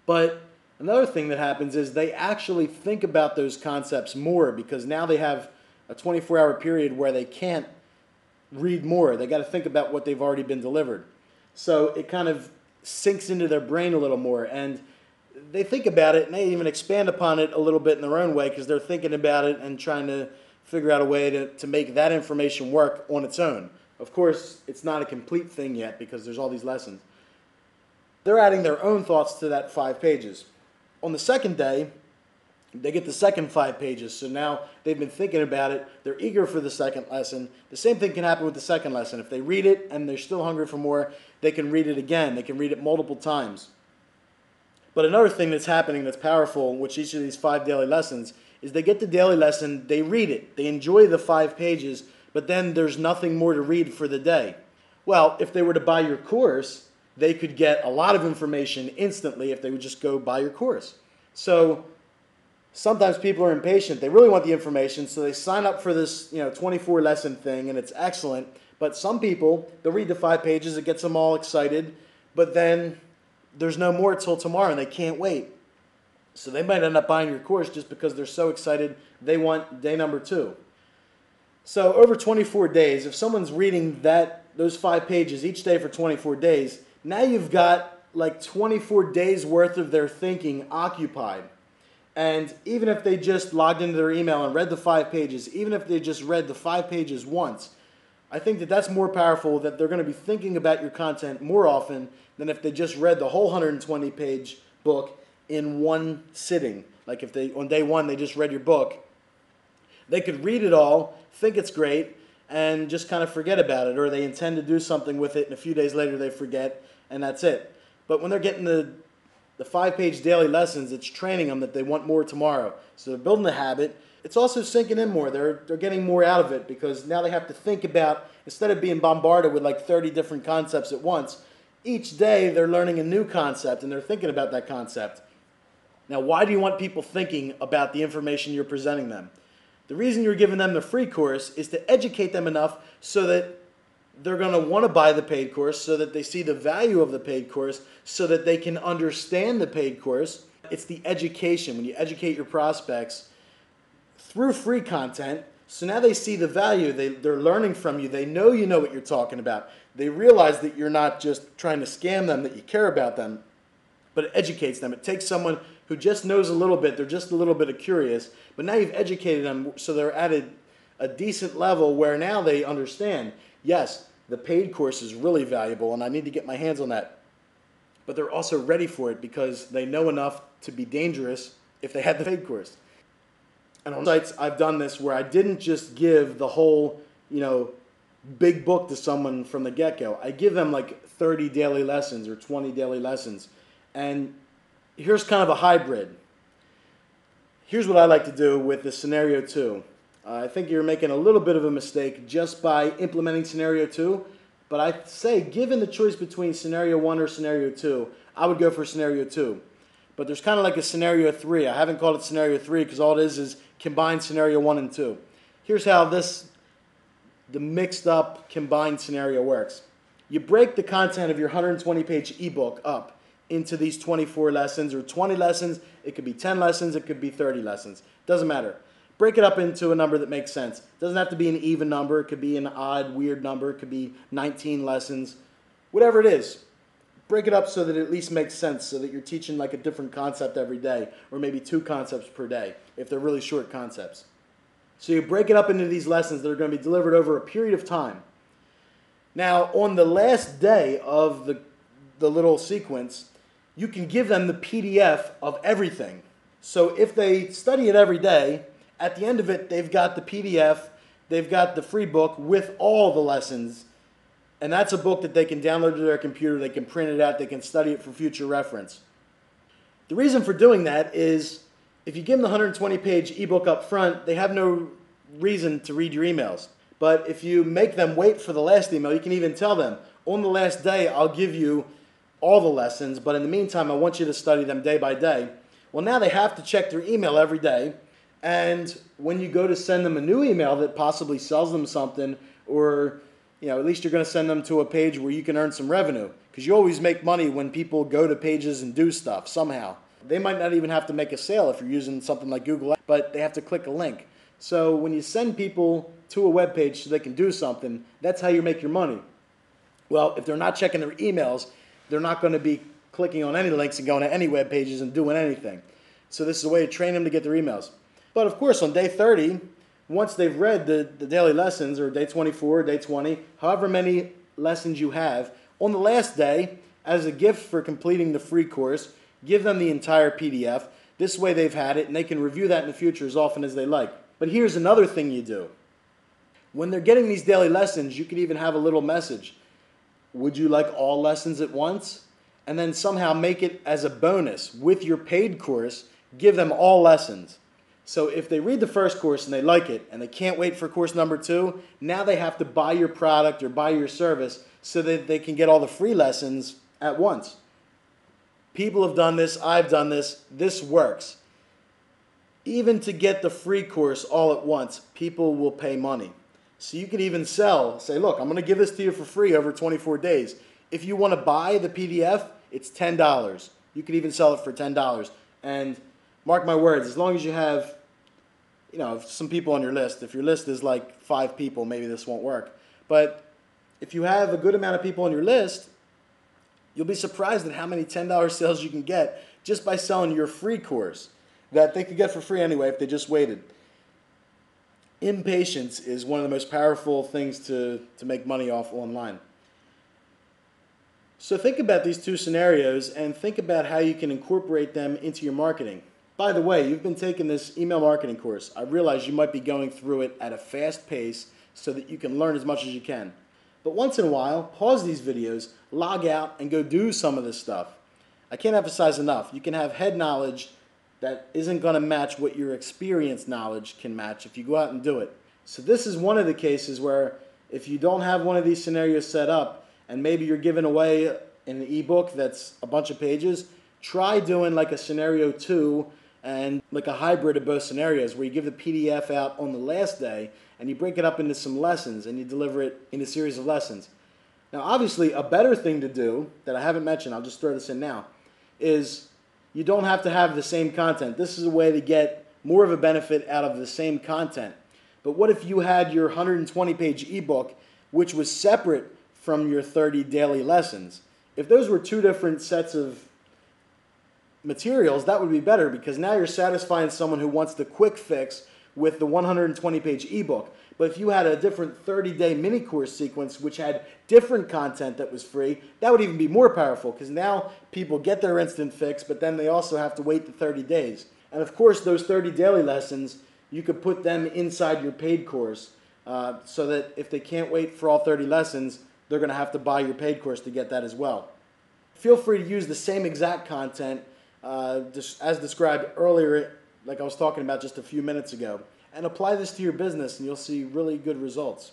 But another thing that happens is they actually think about those concepts more because now they have a 24-hour period where they can't read more. They got to think about what they've already been delivered. So it kind of sinks into their brain a little more, and they think about it and they even expand upon it a little bit in their own way because they're thinking about it and trying to figure out a way to make that information work on its own. Of course, it's not a complete thing yet because there's all these lessons. They're adding their own thoughts to that 5 pages. On the second day, they get the second 5 pages. So now they've been thinking about it. They're eager for the second lesson. The same thing can happen with the second lesson. If they read it and they're still hungry for more, they can read it again. They can read it multiple times. But another thing that's happening that's powerful with each of these 5 daily lessons is they get the daily lesson, they read it, they enjoy the 5 pages, but then there's nothing more to read for the day. Well, if they were to buy your course, they could get a lot of information instantly if they would just go buy your course. So sometimes people are impatient. They really want the information, so they sign up for this 24 lesson thing, and it's excellent. But some people, they'll read the 5 pages, it gets them all excited, but then there's no more till tomorrow, and they can't wait. So they might end up buying your course just because they're so excited they want day number 2. So over 24 days, if someone's reading those 5 pages each day for 24 days, now you've got like 24 days worth of their thinking occupied. And even if they just logged into their email and read the 5 pages, even if they just read the 5 pages once, I think that that's more powerful, that they're going to be thinking about your content more often than if they just read the whole 120-page book in one sitting. Like if they, on day 1, they just read your book, they could read it all, think it's great, and just kind of forget about it, or they intend to do something with it, and a few days later they forget, and that's it. But when they're getting the 5-page daily lessons, it's training them that they want more tomorrow. So they're building a habit. It's also sinking in more. They're getting more out of it because now they have to think about, instead of being bombarded with like 30 different concepts at once, each day they're learning a new concept and they're thinking about that concept. Now, why do you want people thinking about the information you're presenting them? The reason you're giving them the free course is to educate them enough so that they're going to want to buy the paid course, so that they see the value of the paid course, so that they can understand the paid course. It's the education. When you educate your prospects through free content, so now they see the value. They're learning from you. They know you know what you're talking about. They realize that you're not just trying to scam them, that you care about them, but it educates them. It takes someone who just knows a little bit, they're just a little bit curious, but now you've educated them so they're at a decent level where now they understand, yes, the paid course is really valuable and I need to get my hands on that. But they're also ready for it because they know enough to be dangerous if they had the paid course. And on sites, I've done this where I didn't just give the whole, big book to someone from the get-go. I give them like 30 daily lessons or 20 daily lessons. And here's kind of a hybrid. Here's what I like to do with the scenario 2. I think you're making a little bit of a mistake just by implementing scenario 2. But I say, given the choice between scenario 1 or scenario 2, I would go for scenario 2. But there's kind of like a scenario 3. I haven't called it scenario 3 because all it is combined scenario 1 and 2. Here's how the mixed up combined scenario works. You break the content of your 120-page ebook up into these 24 lessons or 20 lessons. It could be 10 lessons. It could be 30 lessons. Doesn't matter. Break it up into a number that makes sense. It doesn't have to be an even number. It could be an odd, weird number. It could be 19 lessons. Whatever it is, break it up so that it at least makes sense, so that you're teaching like a different concept every day, or maybe 2 concepts per day if they're really short concepts. So you break it up into these lessons that are going to be delivered over a period of time. Now, on the last day of the little sequence, you can give them the PDF of everything. So if they study it every day, at the end of it, they've got the PDF, they've got the free book with all the lessons, and that's a book that they can download to their computer, they can print it out, they can study it for future reference. The reason for doing that is if you give them the 120-page ebook up front, they have no reason to read your emails. But if you make them wait for the last email, you can even tell them, on the last day, I'll give you all the lessons, but in the meantime, I want you to study them day by day. Well, now they have to check their email every day, and when you go to send them a new email that possibly sells them something or at least you're going to send them to a page where you can earn some revenue, because you always make money when people go to pages and do stuff somehow. They might not even have to make a sale if you're using something like Google, but they have to click a link. So when you send people to a web page so they can do something, that's how you make your money. Well, if they're not checking their emails, they're not going to be clicking on any links and going to any web pages and doing anything. So this is a way to train them to get their emails. But of course, on day 30, once they've read the daily lessons, or day 24, day 20, however many lessons you have, on the last day, as a gift for completing the free course, give them the entire PDF. This way they've had it, and they can review that in the future as often as they like. But here's another thing you do. When they're getting these daily lessons, you could even have a little message. Would you like all lessons at once? And then somehow make it as a bonus with your paid course, give them all lessons. So if they read the first course and they like it, and they can't wait for course number 2, now they have to buy your product or buy your service so that they can get all the free lessons at once. People have done this, I've done this, this works. Even to get the free course all at once, people will pay money. So you can even say, look, I'm going to give this to you for free over 24 days. If you want to buy the PDF, it's $10. You could even sell it for $10. And mark my words, as long as you have, some people on your list, if your list is like 5 people, maybe this won't work. But if you have a good amount of people on your list, you'll be surprised at how many $10 sales you can get just by selling your free course that they could get for free anyway if they just waited. Impatience is one of the most powerful things to make money off online. So think about these 2 scenarios and think about how you can incorporate them into your marketing. By the way, you've been taking this email marketing course. I realize you might be going through it at a fast pace so that you can learn as much as you can. But once in a while, pause these videos, log out, and go do some of this stuff. I can't emphasize enough. You can have head knowledge that isn't going to match what your experience knowledge can match if you go out and do it. So this is one of the cases where if you don't have one of these scenarios set up, and maybe you're giving away an ebook that's a bunch of pages, try doing like a scenario 2 and like a hybrid of both scenarios where you give the PDF out on the last day and you break it up into some lessons and you deliver it in a series of lessons. Now obviously a better thing to do that I haven't mentioned, I'll just throw this in now, is you don't have to have the same content. This is a way to get more of a benefit out of the same content. But what if you had your 120-page ebook, which was separate from your 30 daily lessons? If those were 2 different sets of materials, that would be better, because now you're satisfying someone who wants the quick fix with the 120-page ebook. But if you had a different 30-day mini course sequence which had different content that was free, that would even be more powerful, because now people get their instant fix, but then they also have to wait the 30 days. And of course, those 30 daily lessons, you could put them inside your paid course so that if they can't wait for all 30 lessons, they're going to have to buy your paid course to get that as well. Feel free to use the same exact content as described earlier, like I was talking about just a few minutes ago, and apply this to your business and you'll see really good results.